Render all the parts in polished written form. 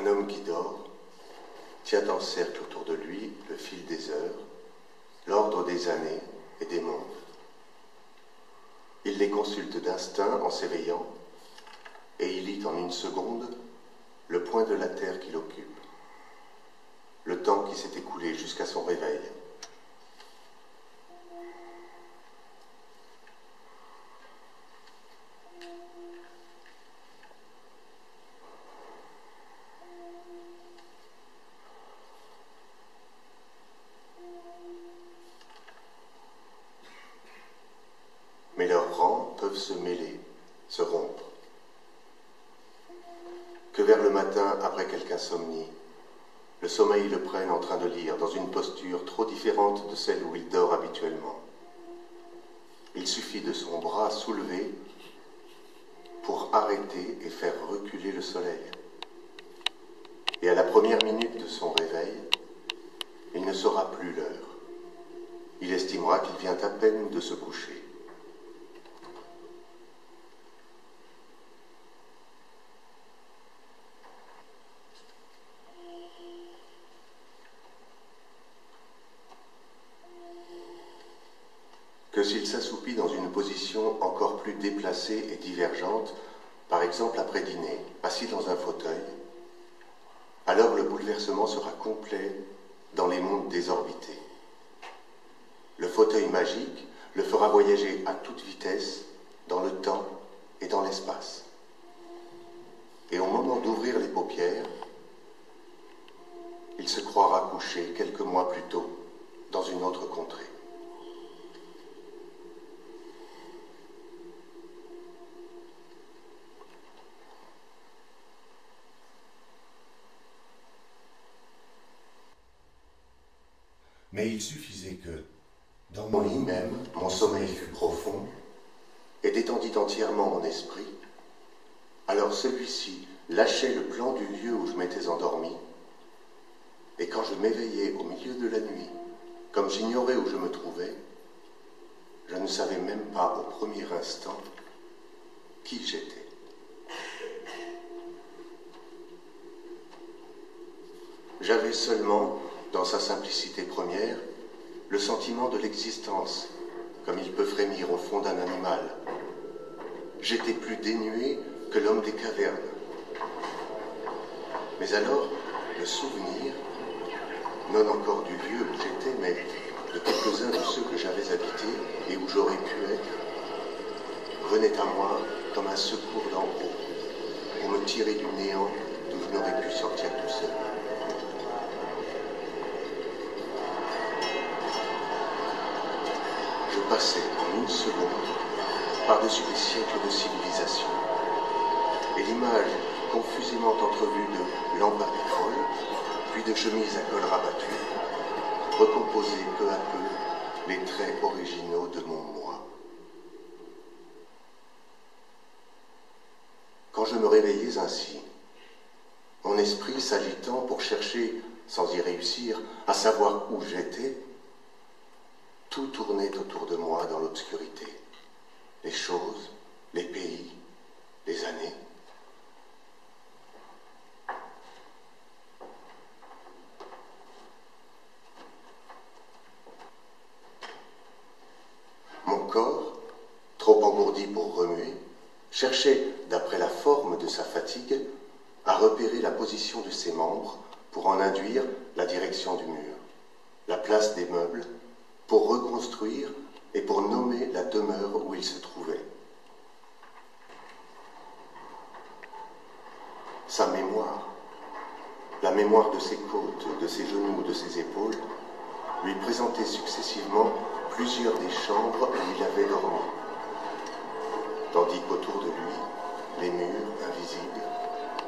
Un homme qui dort tient en cercle autour de lui le fil des heures, l'ordre des années et des mondes. Il les consulte d'instinct en s'éveillant, et il lit en une seconde le point de la terre qu'il occupe, le temps qui s'est écoulé jusqu'à son réveil. Mais leurs rangs peuvent se mêler, se rompre. Que vers le matin, après quelque insomnie, le sommeil le prenne en train de lire dans une posture trop différente de celle où il dort habituellement. Il suffit de son bras soulevé pour arrêter et faire reculer le soleil. Et à la première minute de son réveil, il ne saura plus l'heure. Il estimera qu'il vient à peine de se coucher. Que s'il s'assoupit dans une position encore plus déplacée et divergente, par exemple après dîner, assis dans un fauteuil, alors le bouleversement sera complet dans les mondes désorbités. Le fauteuil magique le fera voyager à toute vitesse dans le temps et dans l'espace. Et au moment d'ouvrir les paupières, il se croira couché quelques mois plus tôt dans une autre contrée. Mais il suffisait que, dans mon lit même, mon sommeil fût profond et détendit entièrement mon esprit, alors celui-ci lâchait le plan du lieu où je m'étais endormi, et quand je m'éveillais au milieu de la nuit, comme j'ignorais où je me trouvais, je ne savais même pas au premier instant qui j'étais. J'avais seulement, dans sa simplicité première, le sentiment de l'existence, comme il peut frémir au fond d'un animal. J'étais plus dénué que l'homme des cavernes. Mais alors, le souvenir, non encore du lieu où j'étais, mais de quelques-uns de ceux que j'avais habités et où j'aurais pu être, venait à moi comme un secours d'en haut, pour me tirer du néant d'où je n'aurais pu sortir tout seul. Je passais en une seconde par-dessus des siècles de civilisation, et l'image confusément entrevue de lampes à pétrole, puis de chemises à col rabattu, recomposait peu à peu les traits originaux de mon moi. Quand je me réveillais ainsi, mon esprit s'agitant pour chercher, sans y réussir, à savoir où j'étais, tout tournait autour de moi dans l'obscurité. Les choses, les pays, les années. Mon corps, trop engourdi pour remuer, cherchait, d'après la forme de sa fatigue, à repérer la position de ses membres pour en induire la direction du mur, la place des meubles, pour reconstruire et pour nommer la demeure où il se trouvait. Sa mémoire, la mémoire de ses côtes, de ses genoux, de ses épaules, lui présentait successivement plusieurs des chambres où il avait dormi, tandis qu'autour de lui, les murs, invisibles,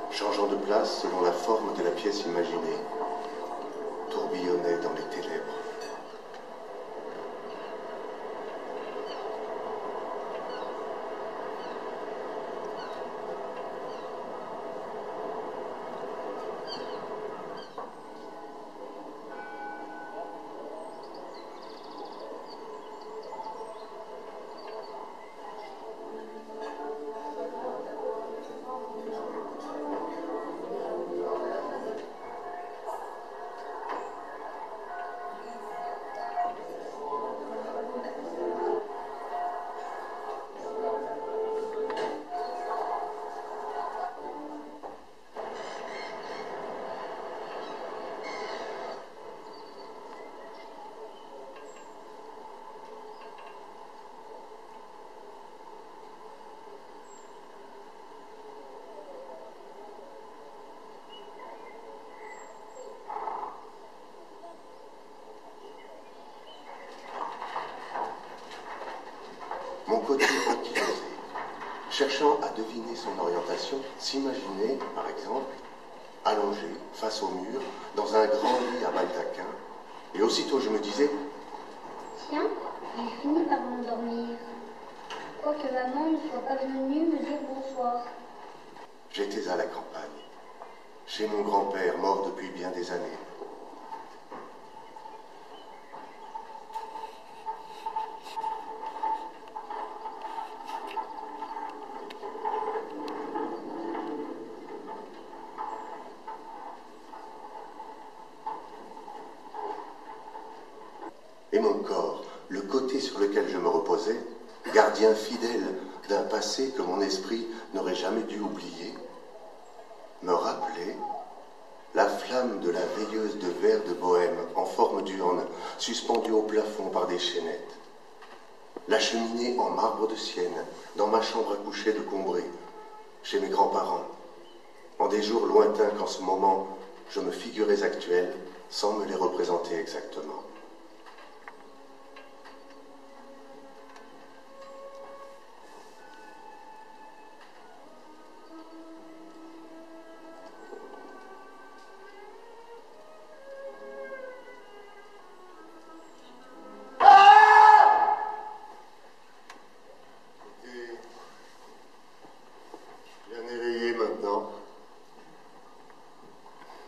changeant de place selon la forme de la pièce imaginée, tourbillonnaient dans les ténèbres. tentation, s'imaginer, par exemple, allongé, face au mur, dans un grand lit à baldaquin, et aussitôt je me disais, tiens, il finit par m'endormir. Quoique maman ne soit pas venue me dire bonsoir. J'étais à la campagne, chez mon grand-père, mort depuis bien des années. Et mon corps, le côté sur lequel je me reposais, gardien fidèle d'un passé que mon esprit n'aurait jamais dû oublier, me rappelait la flamme de la veilleuse de verre de Bohême en forme d'urne, suspendue au plafond par des chaînettes. La cheminée en marbre de Sienne, dans ma chambre à coucher de Combray, chez mes grands-parents, en des jours lointains qu'en ce moment je me figurais actuels sans me les représenter exactement.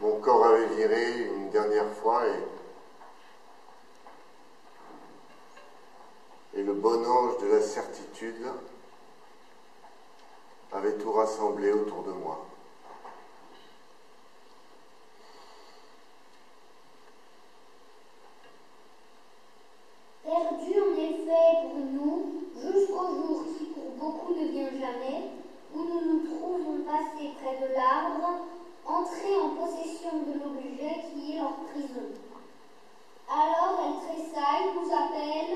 Mon corps avait viré une dernière fois et le bon ange de la certitude avait tout rassemblé autour de moi. Perdu en effet pour nous, jusqu'au jour qui pour beaucoup ne vient jamais, où nous nous trouvons passés près de l'arbre, entrer en possession de l'objet qui est leur prison. Alors elle tressaille, nous appelle,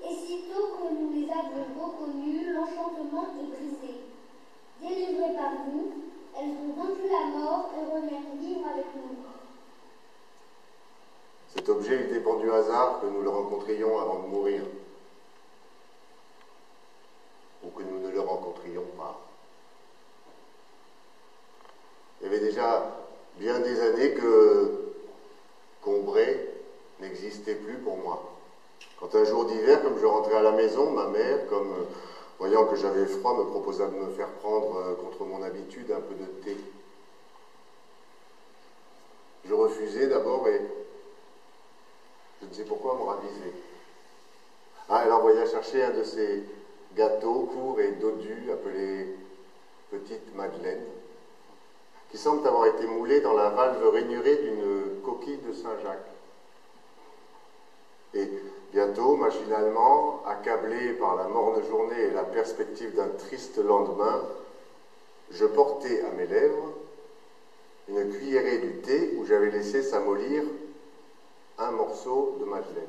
et sitôt que nous les avons reconnus, l'enchantement est brisé. Délivrées par nous, elles ont vaincu la mort et reviennent vivre avec nous. Cet objet était pour du hasard que nous le rencontrions avant de mourir, ou que nous ne le rencontrions pas. Il y avait déjà bien des années que Combray n'existait plus pour moi. Quand un jour d'hiver, comme je rentrais à la maison, ma mère, voyant que j'avais froid, me proposa de me faire prendre, contre mon habitude, un peu de thé. Je refusai d'abord et je ne sais pourquoi me ravisait. Elle envoya chercher un de ces gâteaux courts et dodus appelés petites madeleines, qui semblent avoir été moulés dans la valve rainurée d'une coquille de Saint-Jacques. Et bientôt, machinalement, accablé par la morne journée et la perspective d'un triste lendemain, je portai à mes lèvres une cuillerée du thé où j'avais laissé s'amollir un morceau de madeleine.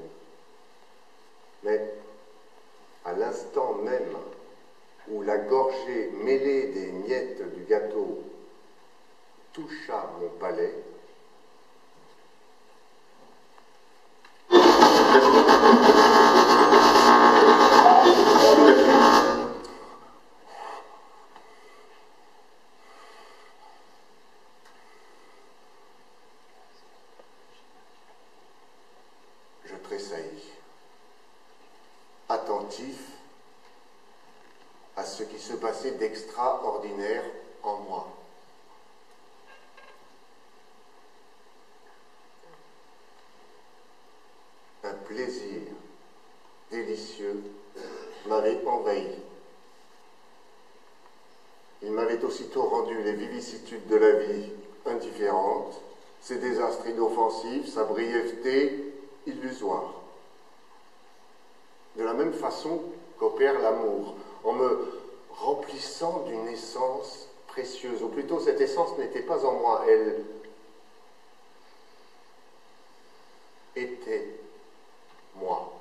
Mais à l'instant même où la gorgée mêlée des miettes du gâteau toucha mon palais, je tressaillis, attentif à ce qui se passait d'extraordinaire en moi. Un plaisir délicieux m'avait envahi. Il m'avait aussitôt rendu les vicissitudes de la vie indifférentes, ses désastres inoffensifs, sa brièveté illusoire. De la même façon qu'opère l'amour, en me remplissant d'une essence précieuse, ou plutôt cette essence n'était pas en moi, elle était moi.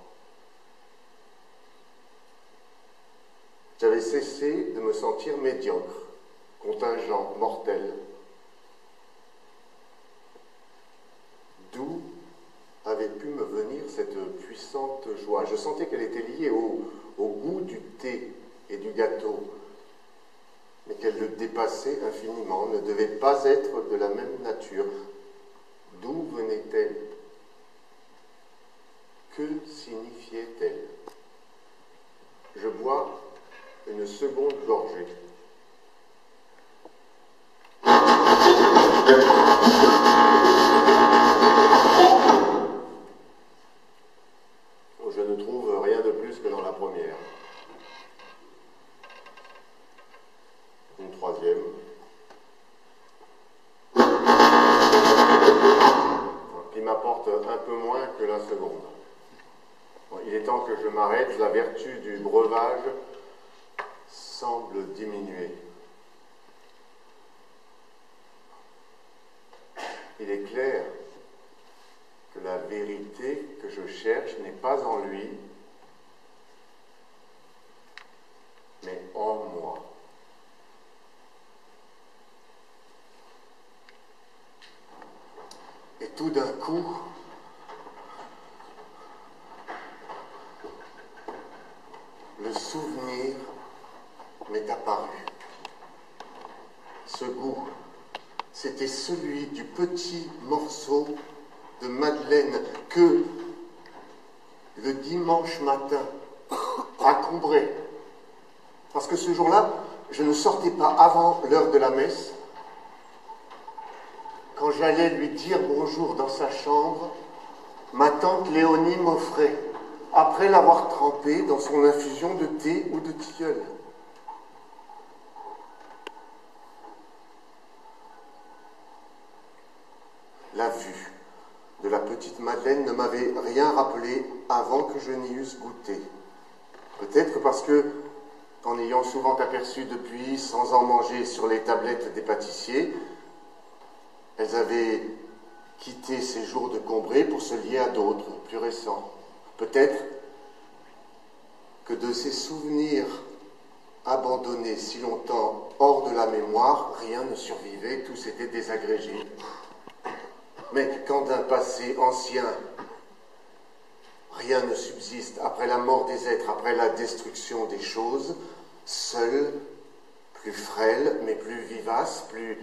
J'avais cessé de me sentir médiocre, contingent, mortel. D'où avait pu me venir cette puissante joie? Je sentais qu'elle était liée au goût du thé et du gâteau. Mais qu'elle le dépassait infiniment, ne devait pas être de la même nature. D'où venait-elle? Que signifiait-elle? Je bois une seconde gorgée. Je ne trouve rien de plus que dans la première. Une troisième. Qui m'apporte un peu moins que la seconde. Bon, il est temps que je m'arrête. La vertu du breuvage semble diminuer. Il est clair que la vérité que je cherche n'est pas en lui, mais en moi. Et tout d'un coup, le souvenir m'est apparu. Ce goût, c'était celui du petit morceau de madeleine que, le dimanche matin, à Combray, parce que ce jour-là, je ne sortais pas avant l'heure de la messe. Quand j'allais lui dire bonjour dans sa chambre, ma tante Léonie m'offrait, après l'avoir trempé dans son infusion de thé ou de tilleul. La vue de la petite Madeleine ne m'avait rien rappelé avant que je n'y eusse goûté. Peut-être parce que, en ayant souvent aperçu depuis, sans en manger sur les tablettes des pâtissiers, elles avaient quitté ces jours de Combray pour se lier à d'autres, plus récents. Peut-être que de ces souvenirs abandonnés si longtemps hors de la mémoire, rien ne survivait, tout s'était désagrégé. Mais quand d'un passé ancien, rien ne subsiste après la mort des êtres, après la destruction des choses, seule, plus frêle, mais plus vivace, plus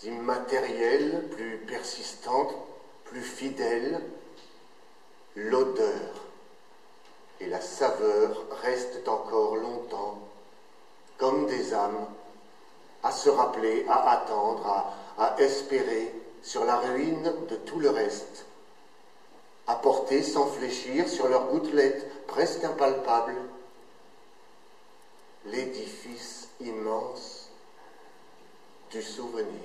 immatérielle, plus persistante, plus fidèle, l'odeur et la saveur restent encore longtemps comme des âmes à se rappeler, à attendre, à espérer sur la ruine de tout le reste, à porter sans fléchir sur leurs gouttelettes presque impalpables l'édifice immense du souvenir.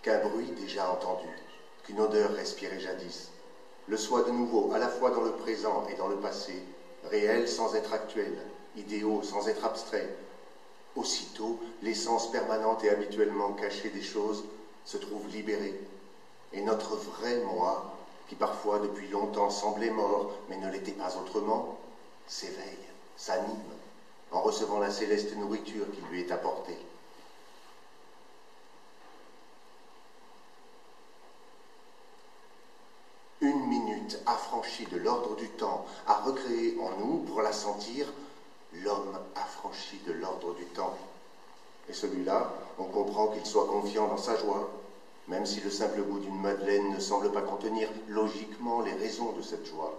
Qu'un bruit déjà entendu, qu'une odeur respirée jadis, le soit de nouveau à la fois dans le présent et dans le passé, réel sans être actuel, idéaux sans être abstraits. Aussitôt, l'essence permanente et habituellement cachée des choses se trouve libérée, Et notre vrai moi, qui parfois depuis longtemps semblait mort, mais ne l'était pas autrement, s'éveille, s'anime, en recevant la céleste nourriture qui lui est apportée. Une minute affranchie de l'ordre du temps à recréer en nous, pour la sentir, l'homme affranchi de l'ordre du temps. Et celui-là, on comprend qu'il soit confiant dans sa joie, même si le simple goût d'une madeleine ne semble pas contenir logiquement les raisons de cette joie.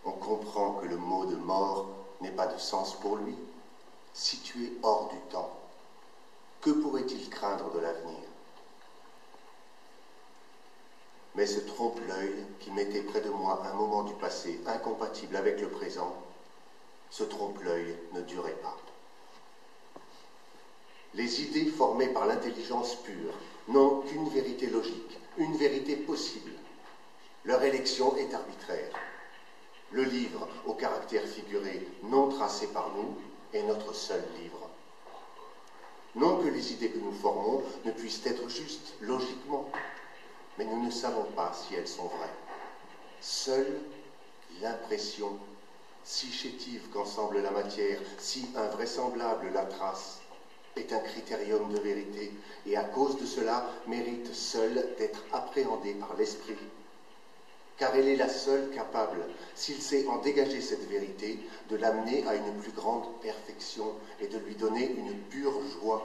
On comprend que le mot de mort n'est pas de sens pour lui, situé hors du temps. Que pourrait-il craindre de l'avenir? Mais ce trompe-l'œil qui mettait près de moi un moment du passé incompatible avec le présent, ce trompe-l'œil ne durait pas. Les idées formées par l'intelligence pure n'ont qu'une vérité logique, une vérité possible. Leur élection est arbitraire. Le livre au caractère figuré, non tracé par nous, est notre seul livre. Non que les idées que nous formons ne puissent être justes, logiquement, mais nous ne savons pas si elles sont vraies. Seule l'impression, si chétive qu'en semble la matière, si invraisemblable la trace, est un critérium de vérité, et à cause de cela mérite seule d'être appréhendée par l'esprit. Car elle est la seule capable, s'il sait en dégager cette vérité, de l'amener à une plus grande perfection et de lui donner une pure joie.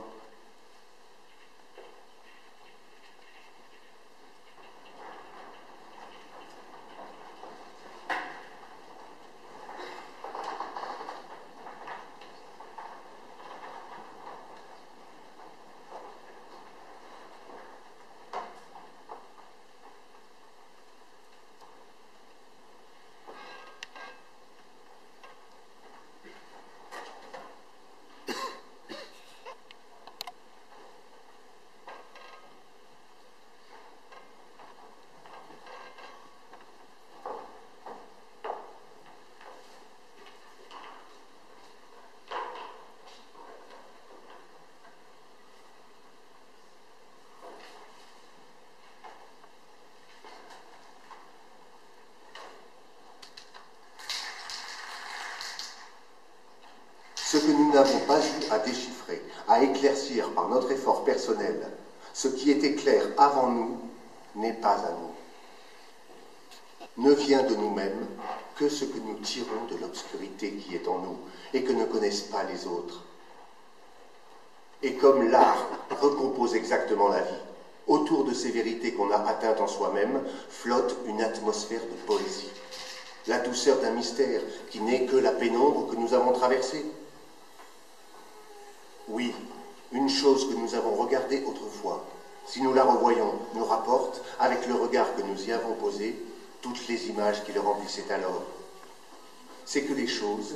Ce que nous n'avons pas eu à déchiffrer, à éclaircir par notre effort personnel, ce qui était clair avant nous, n'est pas à nous. Ne vient de nous-mêmes que ce que nous tirons de l'obscurité qui est en nous et que ne connaissent pas les autres. Et comme l'art recompose exactement la vie, autour de ces vérités qu'on a atteintes en soi-même, flotte une atmosphère de poésie. La douceur d'un mystère qui n'est que la pénombre que nous avons traversée. Oui, une chose que nous avons regardée autrefois, si nous la revoyons, nous rapporte, avec le regard que nous y avons posé, toutes les images qui le remplissaient alors. C'est que les choses,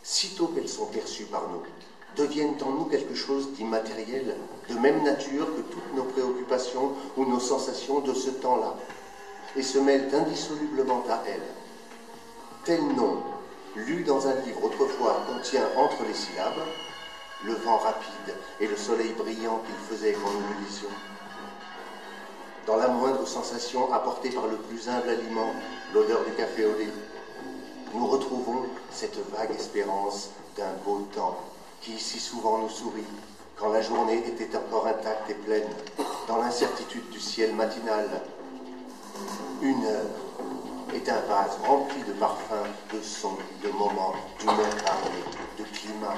sitôt qu'elles sont perçues par nous, deviennent en nous quelque chose d'immatériel, de même nature que toutes nos préoccupations ou nos sensations de ce temps-là, et se mêlent indissolublement à elles. Tel nom, lu dans un livre autrefois, contient entre les syllabes le vent rapide et le soleil brillant qu'il faisait quand nous le lisions. Dans la moindre sensation apportée par le plus humble aliment, l'odeur du café au lait, nous retrouvons cette vague espérance d'un beau temps qui si souvent nous sourit quand la journée était encore intacte et pleine, dans l'incertitude du ciel matinal. Une heure est un vase rempli de parfums, de sons, de moments, d'humeur parlée, de climat.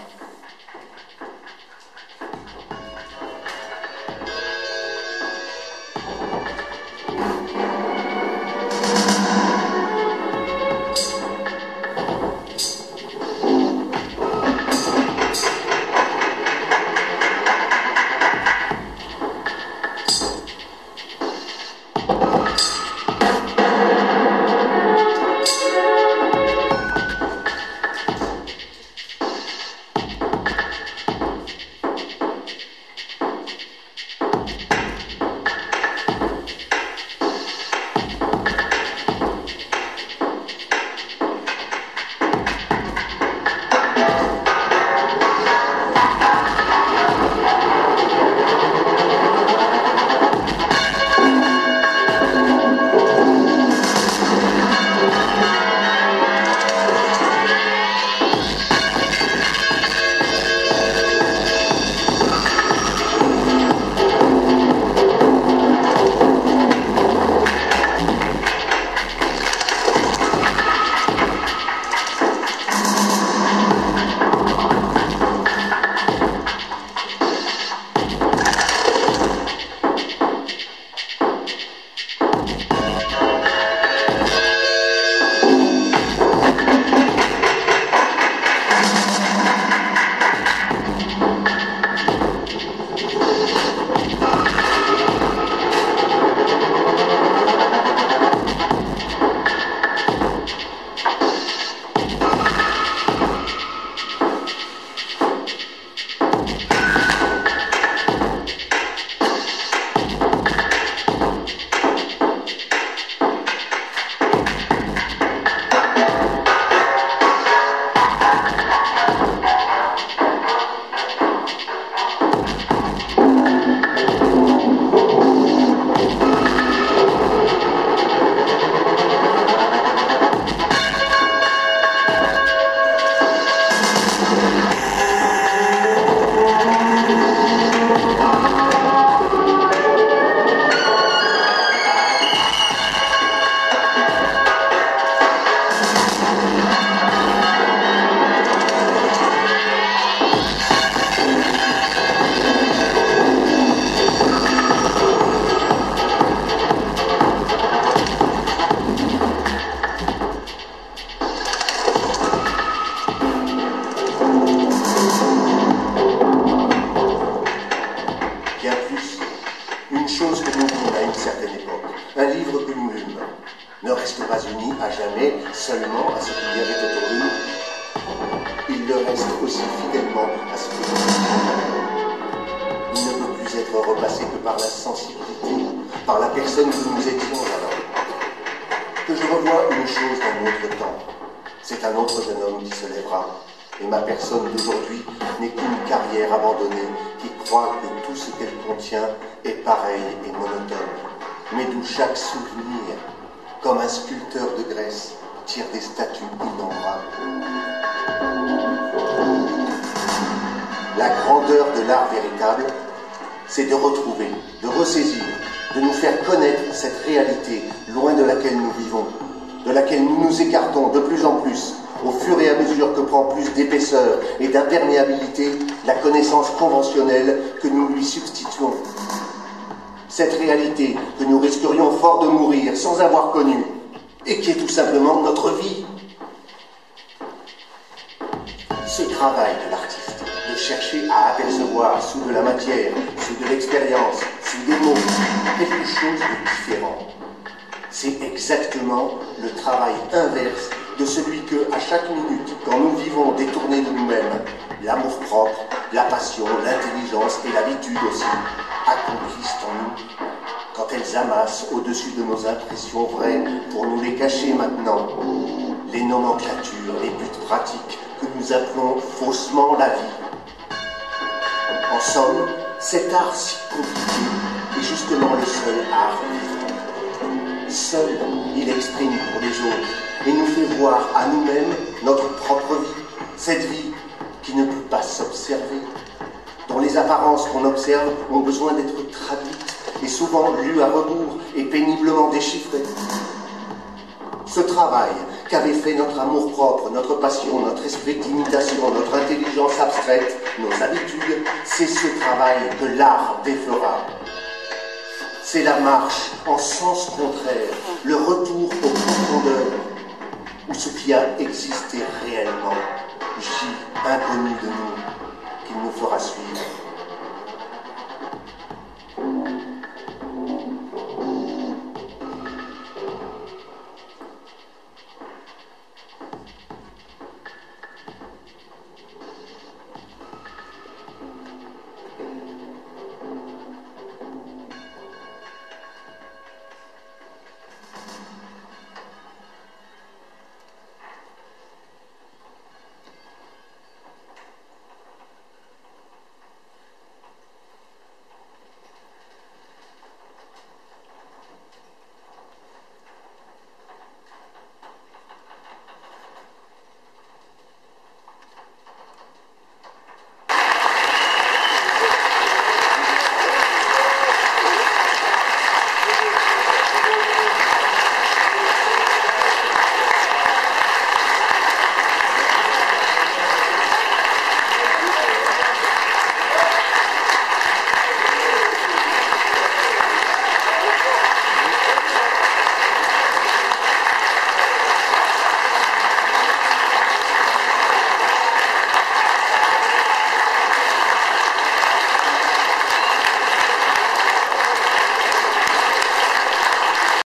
ne reste pas uni à jamais seulement à ce qu'il y avait autour de nous. Il le reste aussi fidèlement à ce que nous sommes. Il ne peut plus être repassé que par la sensibilité, par la personne que nous étions alors. Que je revois une chose dans notre temps. C'est un autre jeune homme qui se lèvera. Et ma personne d'aujourd'hui n'est qu'une carrière abandonnée qui croit que tout ce qu'elle contient est pareil et monotone, mais d'où chaque souvenir, comme un sculpteur de Grèce, tire des statues innombrables. La grandeur de l'art véritable, c'est de retrouver, de ressaisir, de nous faire connaître cette réalité loin de laquelle nous vivons, de laquelle nous nous écartons de plus en plus, au fur et à mesure que prend plus d'épaisseur et d'imperméabilité la connaissance conventionnelle que nous lui substituons. Cette réalité que nous risquerions fort de mourir sans avoir connue, et qui est tout simplement notre vie. Ce travail de l'artiste, de chercher à apercevoir sous de la matière, sous de l'expérience, sous des mots, quelque chose de différent, c'est exactement le travail inverse de celui que, à chaque minute, quand nous vivons détournés de nous-mêmes, l'amour-propre, la passion, l'intelligence et l'habitude aussi, accomplissent en nous, quand elles amassent au-dessus de nos impressions vraies pour nous les cacher maintenant, les nomenclatures, les buts pratiques que nous appelons faussement la vie. En somme, cet art si compliqué est justement le seul art vivant. Seul, il exprime pour les autres et nous fait voir à nous-mêmes notre propre vie, cette vie qui ne peut pas s'observer, dont les apparences qu'on observe ont besoin d'être traduites et souvent lues à rebours et péniblement déchiffrées. Ce travail qu'avait fait notre amour-propre, notre passion, notre esprit d'imitation, notre intelligence abstraite, nos habitudes, c'est ce travail que l'art défera. C'est la marche en sens contraire, le retour aux profondeurs, où ce qui a existé réellement gît inconnu de nous.